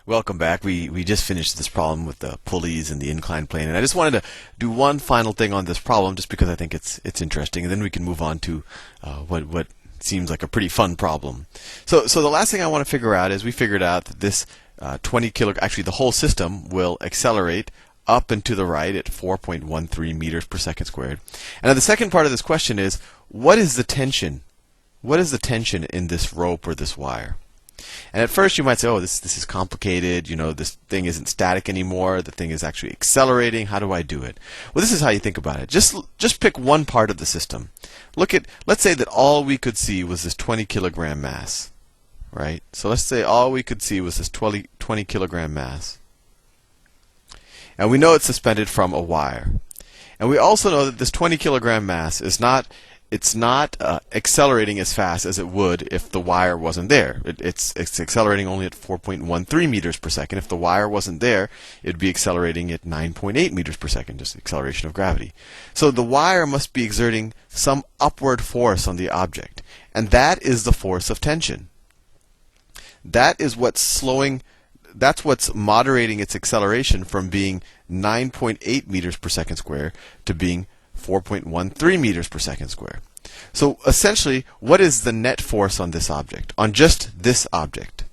Welcome back. We just finished this problem with the pulleys and the inclined plane, and I just wanted to do one final thing on this problem, just because I think it's interesting, and then we can move on to what seems like a pretty fun problem. So the last thing I want to figure out is we figured out that this 20 kilogram, actually the whole system will accelerate up and to the right at 4.13 meters per second squared. And now the second part of this question is, what is the tension? What is the tension in this rope or this wire? And at first you might say, oh, this is complicated. You know, this thing isn't static anymore. The thing is actually accelerating. How do I do it? Well, this is how you think about it. Just pick one part of the system. Let's say that all we could see was this 20 kilogram mass, right? So let's say all we could see was this 20 kilogram mass. And we know it's suspended from a wire. And we also know that this 20 kilogram mass is not accelerating as fast as it would if the wire wasn't there. It's accelerating only at 4.13 meters per second. If the wire wasn't there, it would be accelerating at 9.8 meters per second, just acceleration of gravity. So the wire must be exerting some upward force on the object. And that is the force of tension. That's what's moderating its acceleration from being 9.8 meters per second square to being 4.13 meters per second square. So essentially, what is the net force on this object, on just this object?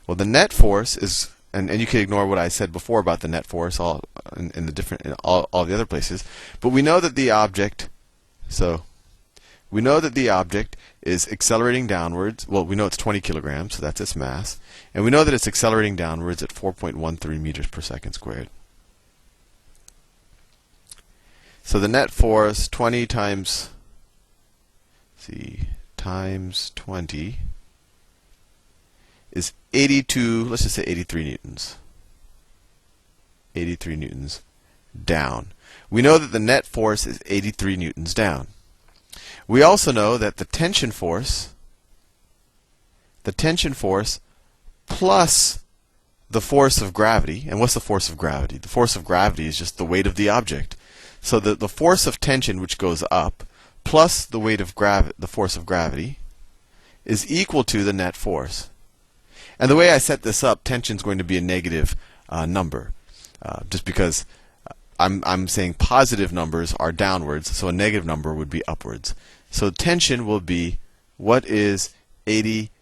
Well, the net force is, and you can ignore what I said before about the net force all in all the other places, but we know that the object, is accelerating downwards. Well, we know it's 20 kilograms, so that's its mass, and we know that it's accelerating downwards at 4.13 meters per second squared. So the net force, 20 times 20 is 82, let's just say 83 newtons. 83 newtons down. We know that the net force is 83 newtons down. We also know that the tension force plus the force of gravity, and what's the force of gravity? The force of gravity is just the weight of the object. So the force of tension, which goes up, plus the weight of the force of gravity, is equal to the net force. And the way I set this up, tension is going to be a negative number, just because I'm saying positive numbers are downwards, so a negative number would be upwards. So tension will be what is 83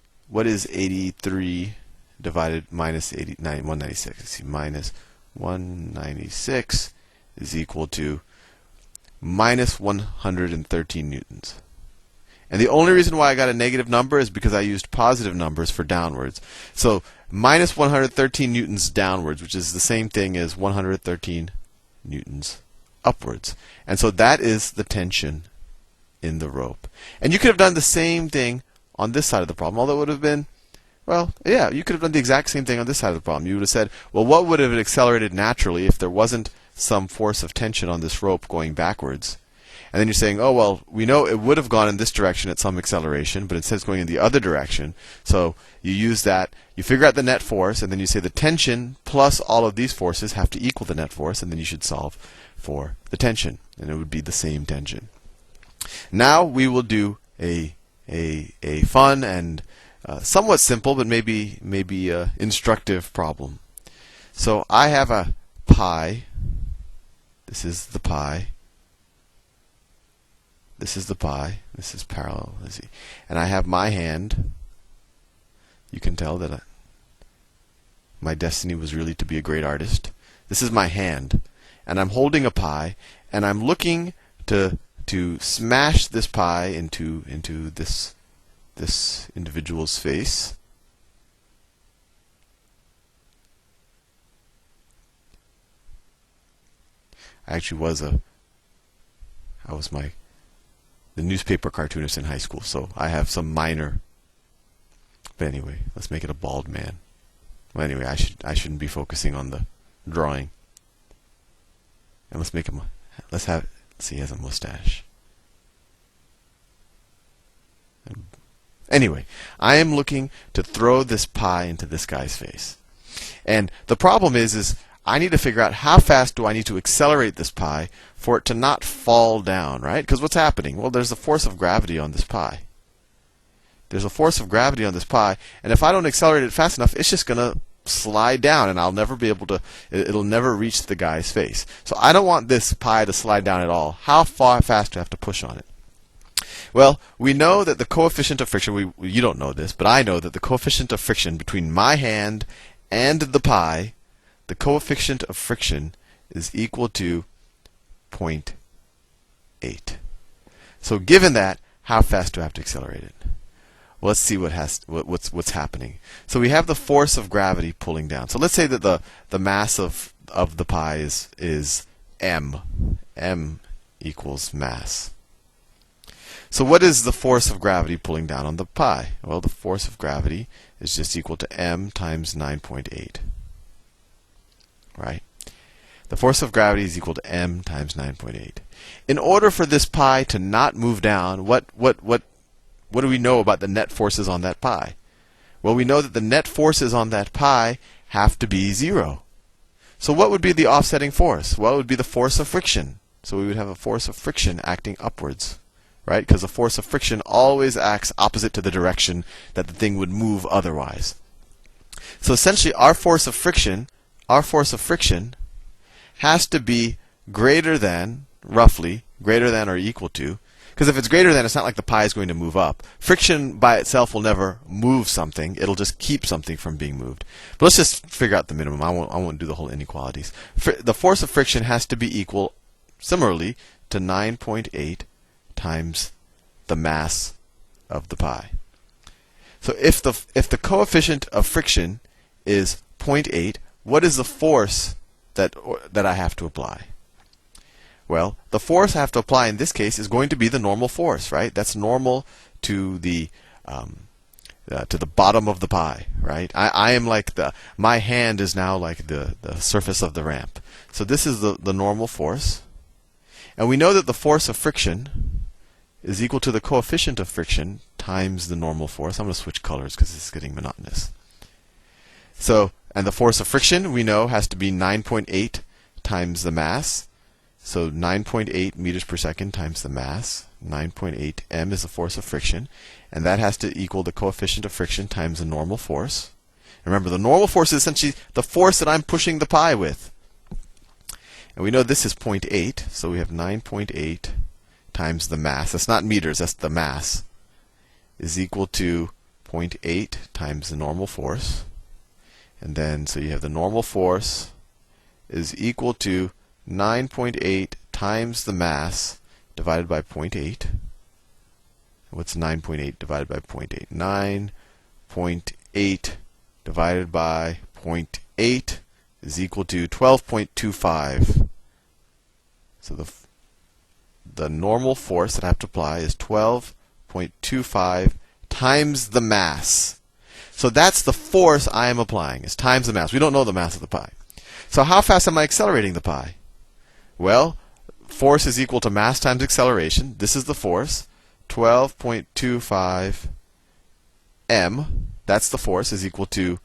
divided minus 196? Let's see, minus 196 is equal to minus 113 newtons. And the only reason why I got a negative number is because I used positive numbers for downwards. So minus 113 newtons downwards, which is the same thing as 113 newtons upwards. And so that is the tension in the rope. And you could have done the same thing on this side of the problem, although it would have been, well, yeah, you could have done the exact same thing on this side of the problem. You would have said, well, what would have accelerated naturally if there wasn't some force of tension on this rope going backwards? And then you're saying, oh, well, we know it would have gone in this direction at some acceleration, but instead it's going in the other direction. So you use that, you figure out the net force, and then you say the tension plus all of these forces have to equal the net force, and then you should solve for the tension, and it would be the same tension. Now we will do a fun and somewhat simple, but maybe instructive problem. So I have a pi. This is the pi. This is the pi. This is parallel. Let's see. And I have my hand. You can tell that my destiny was really to be a great artist. This is my hand, and I'm holding a pi, and I'm looking to smash this pi into this individual's face. I actually was the newspaper cartoonist in high school, so I have some minor. But anyway, let's make it a bald man. Well, anyway, I shouldn't be focusing on the drawing. And let's make him. Let's see, he has a mustache. Anyway, I am looking to throw this pi into this guy's face, and the problem is I need to figure out how fast do I need to accelerate this pi for it to not fall down, right? Because what's happening? Well, there's a force of gravity on this pi. There's a force of gravity on this pi, and if I don't accelerate it fast enough, it's just going to slide down, and I'll never be able to. It'll never reach the guy's face. So I don't want this pie to slide down at all. How fast do I have to push on it? Well, we know that the coefficient of friction. You don't know this, but I know that the coefficient of friction between my hand and the pie, the coefficient of friction is equal to 0.8. So given that, how fast do I have to accelerate it? Well, let's see what's happening. So we have the force of gravity pulling down. So let's say that the mass of the pie is m. M equals mass. So what is the force of gravity pulling down on the pie? Well, the force of gravity is just equal to m times 9.8. Right? The force of gravity is equal to m times 9.8. In order for this pie to not move down, what do we know about the net forces on that pie? Well, we know that the net forces on that pie have to be 0. So what would be the offsetting force? Well, it would be the force of friction. So we would have a force of friction acting upwards, right? Because the force of friction always acts opposite to the direction that the thing would move otherwise. So essentially, our force of friction has to be greater than, roughly, greater than or equal to, because if it's greater than, it's not like the pie is going to move up. Friction by itself will never move something. It'll just keep something from being moved. But let's just figure out the minimum. I won't do the whole inequalities. The force of friction has to be equal, similarly, to 9.8 times the mass of the pie. So if the coefficient of friction is 0.8, what is the force that I have to apply? Well, the force I have to apply in this case is going to be the normal force, right? That's normal to the bottom of the pie, right? I am like my hand is now like the surface of the ramp. So this is the normal force. And we know that the force of friction is equal to the coefficient of friction times the normal force. I'm going to switch colors because this is getting monotonous. So, and the force of friction, we know, has to be 9.8 times the mass. So 9.8 meters per second times the mass. 9.8 m is the force of friction. And that has to equal the coefficient of friction times the normal force. Remember, the normal force is essentially the force that I'm pushing the pie with. And we know this is 0.8. So we have 9.8 times the mass. That's not meters, that's the mass. Is equal to 0.8 times the normal force. And then, so you have the normal force is equal to 9.8 times the mass divided by 0.8. What's 9.8 divided by 0.8? 9.8 divided by 0.8 is equal to 12.25. So the normal force that I have to apply is 12.25 times the mass. So that's the force I am applying, is times the mass. We don't know the mass of the pie. So how fast am I accelerating the pie? Well, force is equal to mass times acceleration. This is the force. 12.25 m, that's the force, is equal to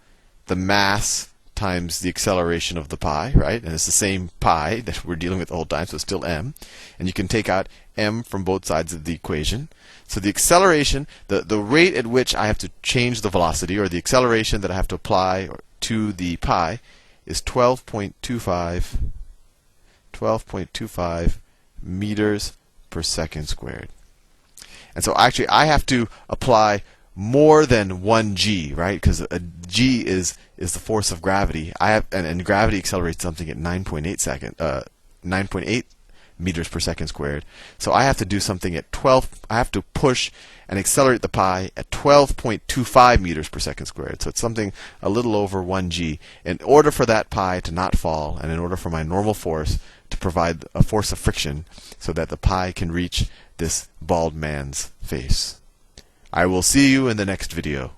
the mass times the acceleration of the pie, right? And it's the same pie that we're dealing with the whole time, so it's still m. And you can take out m from both sides of the equation. So the acceleration, the rate at which I have to change the velocity, or the acceleration that I have to apply to the pie, is 12.25 meters per second squared. And so actually I have to apply more than 1 g, right? Because a g is the force of gravity. And gravity accelerates something at 9.8 meters per second squared. So I have to do something at I have to push and accelerate the pie at 12.25 meters per second squared. So it's something a little over 1 g in order for that pie to not fall, and in order for my normal force to provide a force of friction so that the pie can reach this bald man's face. I will see you in the next video.